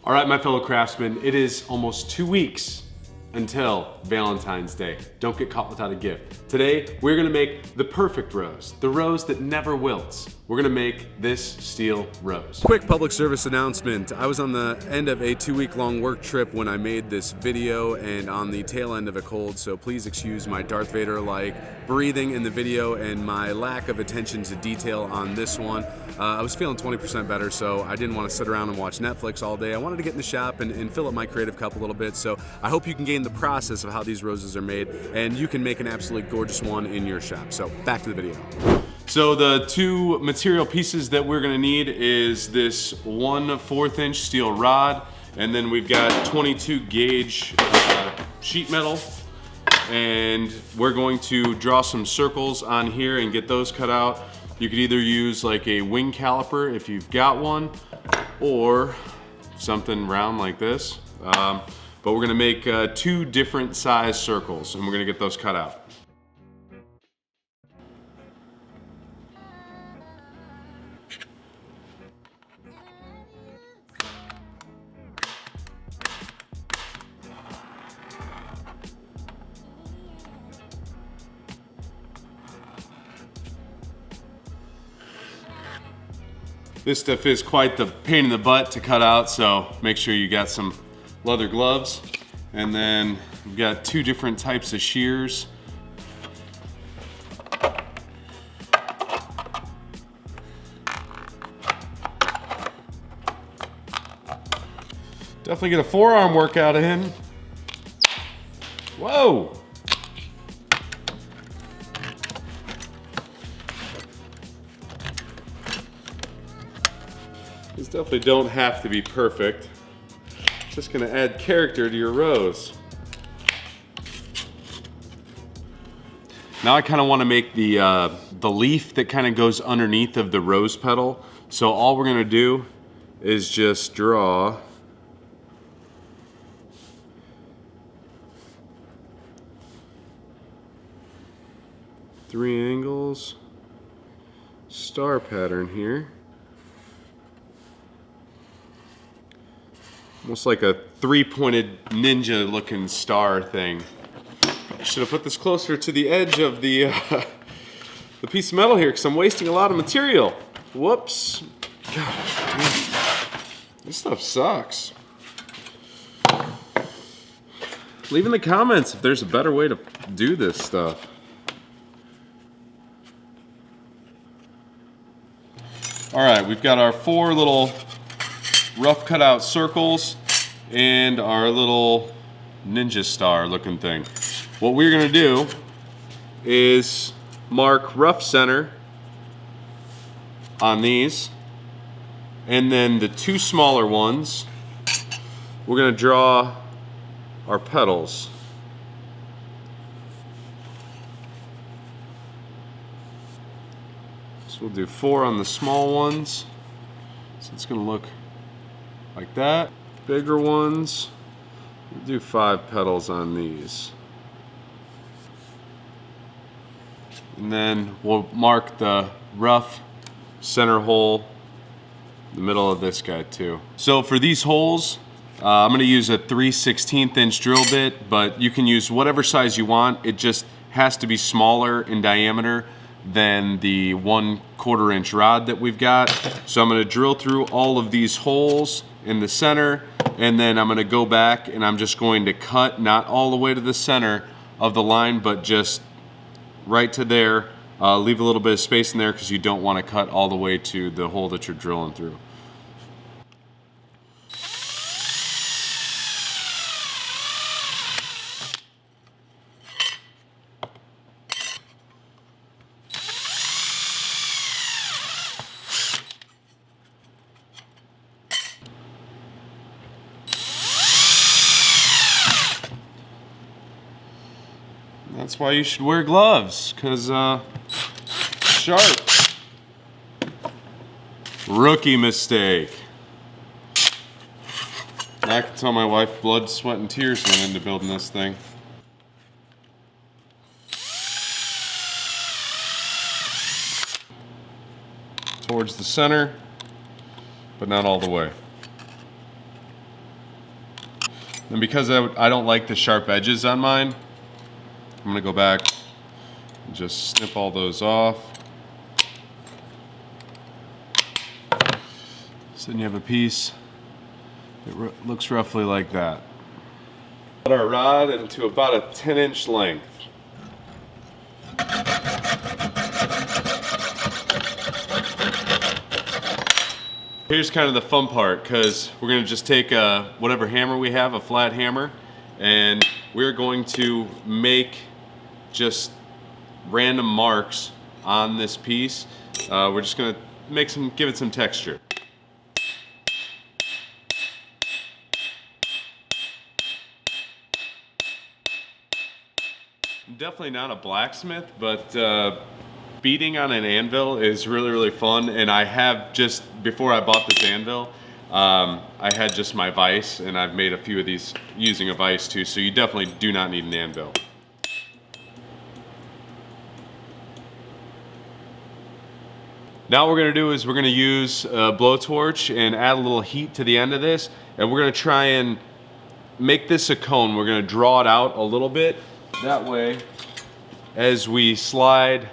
All right, my fellow craftsmen, it is almost 2 weeks until Valentine's Day. Don't get caught without a gift. Today, we're gonna make the perfect rose, the rose that never wilts. We're gonna make this steel rose. Quick public service announcement. I was on the end of a 2-week-long work trip when I made this video and on the tail end of a cold, so please excuse my Darth Vader-like breathing in the video and my lack of attention to detail on this one. I was feeling 20% better, so I didn't want to sit around and watch Netflix all day. I wanted to get in the shop and fill up my creative cup a little bit, so I hope you can gain the process of how these roses are made, and you can make an absolutely gorgeous one in your shop. So back to the video. So the two material pieces that we're gonna need is this 1/4 inch steel rod, and then we've got 22 gauge sheet metal, and we're going to draw some circles on here and get those cut out. You could either use like a wing caliper if you've got one, or something round like this. But we're gonna make 2 different size circles, and we're gonna get those cut out. This stuff is quite the pain in the butt to cut out, so make sure you got some leather gloves. And then we've got 2 different types of shears. Definitely get a forearm workout in. Whoa! These definitely don't have to be perfect. It's just gonna add character to your rose. Now I kind of want to make the leaf that kind of goes underneath of the rose petal. So all we're gonna do is just draw three angles, star pattern here. Almost like a 3-pointed ninja looking star thing. I should have put this closer to the edge of the piece of metal here because I'm wasting a lot of material. Whoops. Gosh, this stuff sucks. Leave in the comments if there's a better way to do this stuff. All right, we've got our 4 little rough cut out circles and our little ninja star looking thing. What we're gonna do is mark rough center on these, and then the 2 smaller ones, we're gonna draw our petals. So we'll do 4 on the small ones. So it's gonna look like that. Bigger ones, we'll do 5 petals on these. And then we'll mark the rough center hole in the middle of this guy too. So for these holes, I'm gonna use a 3/16 inch drill bit, but you can use whatever size you want. It just has to be smaller in diameter than the 1/4 inch rod that we've got. So I'm gonna drill through all of these holes in the center, and then I'm gonna go back and I'm just going to cut, not all the way to the center of the line, but just right to there. Leave a little bit of space in there because you don't want to cut all the way to the hole that you're drilling through. That's why you should wear gloves, because sharp. Rookie mistake. I can tell my wife blood, sweat, and tears went into building this thing. Towards the center, but not all the way. And because I don't like the sharp edges on mine, I'm gonna go back and just snip all those off. So then you have a piece that looks roughly like that. Put our rod into about a 10-inch length. Here's kind of the fun part, because we're going to just take whatever hammer we have, a flat hammer, and we're going to make just random marks on this piece. We're just going to give it some texture. I'm definitely not a blacksmith, but beating on an anvil is really, really fun. And I have just, before I bought this anvil, I had just my vise, and I've made a few of these using a vise too, so you definitely do not need an anvil. Now what we're gonna do is we're gonna use a blowtorch and add a little heat to the end of this, and we're gonna try and make this a cone. We're gonna draw it out a little bit. That way, as we slide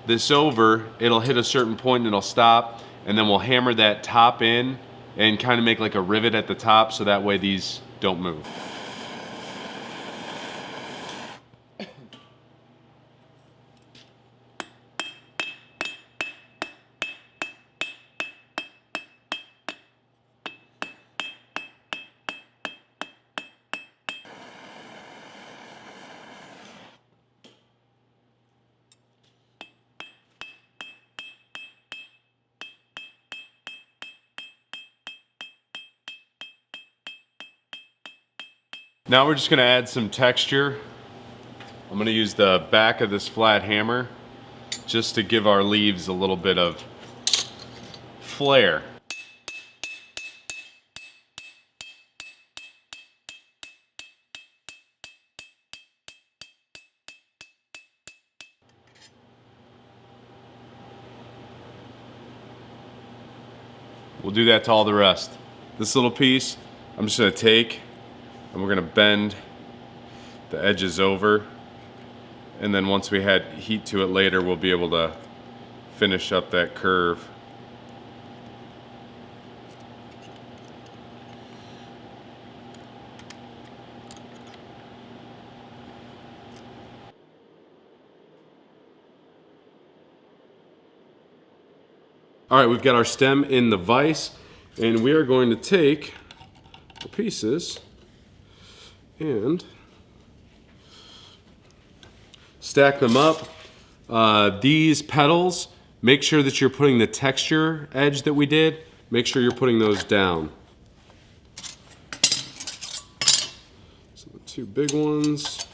this over, it'll hit a certain point and it'll stop, and then we'll hammer that top in and kind of make like a rivet at the top, so that way these don't move. Now we're just gonna add some texture. I'm gonna use the back of this flat hammer just to give our leaves a little bit of flair. We'll do that to all the rest. This little piece, I'm just gonna take and we're gonna bend the edges over, and then once we add heat to it later, we'll be able to finish up that curve. All right, we've got our stem in the vise, and we are going to take the pieces and stack them up. These petals, make sure that you're putting the texture edge that we did, make sure you're putting those down. So the two big ones.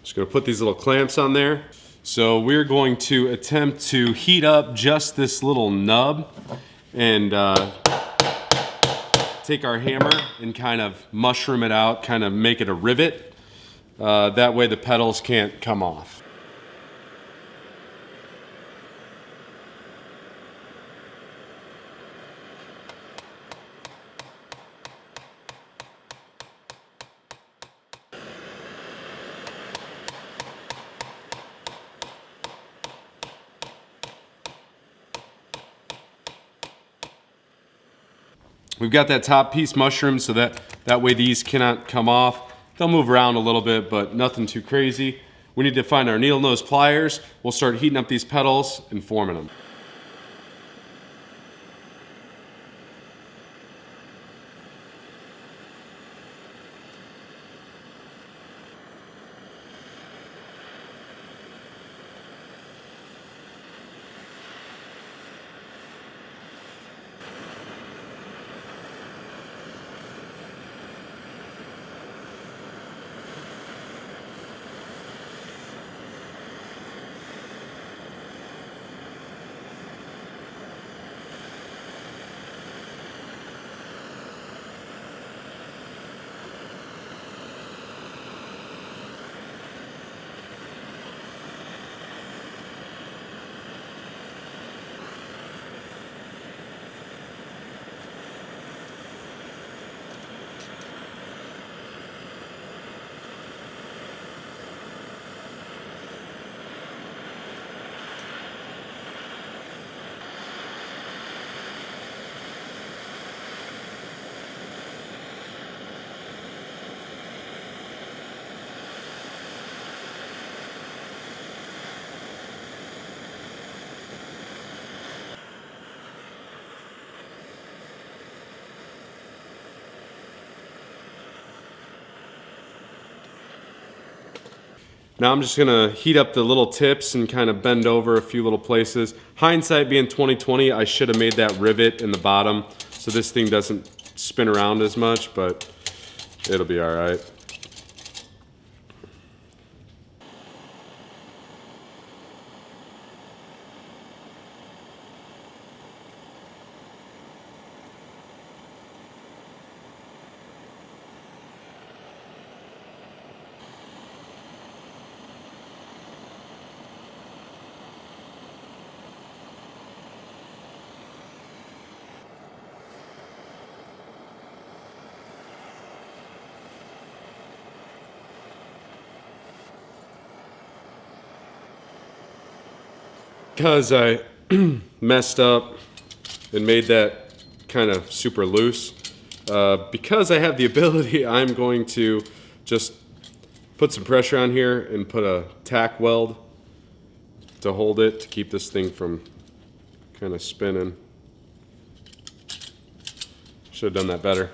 Just gonna put these little clamps on there. So we're going to attempt to heat up just this little nub and take our hammer and kind of mushroom it out, kind of make it a rivet. That way the petals can't come off. We've got that top piece mushroomed so that way these cannot come off. They'll move around a little bit, but nothing too crazy. We need to find our needle nose pliers. We'll start heating up these petals and forming them. Now I'm just gonna heat up the little tips and kind of bend over a few little places. Hindsight being 2020, I should have made that rivet in the bottom so this thing doesn't spin around as much, but it'll be all right. Because I messed up and made that kind of super loose, because I have the ability, I'm going to just put some pressure on here and put a tack weld to hold it to keep this thing from kind of spinning. Should have done that better.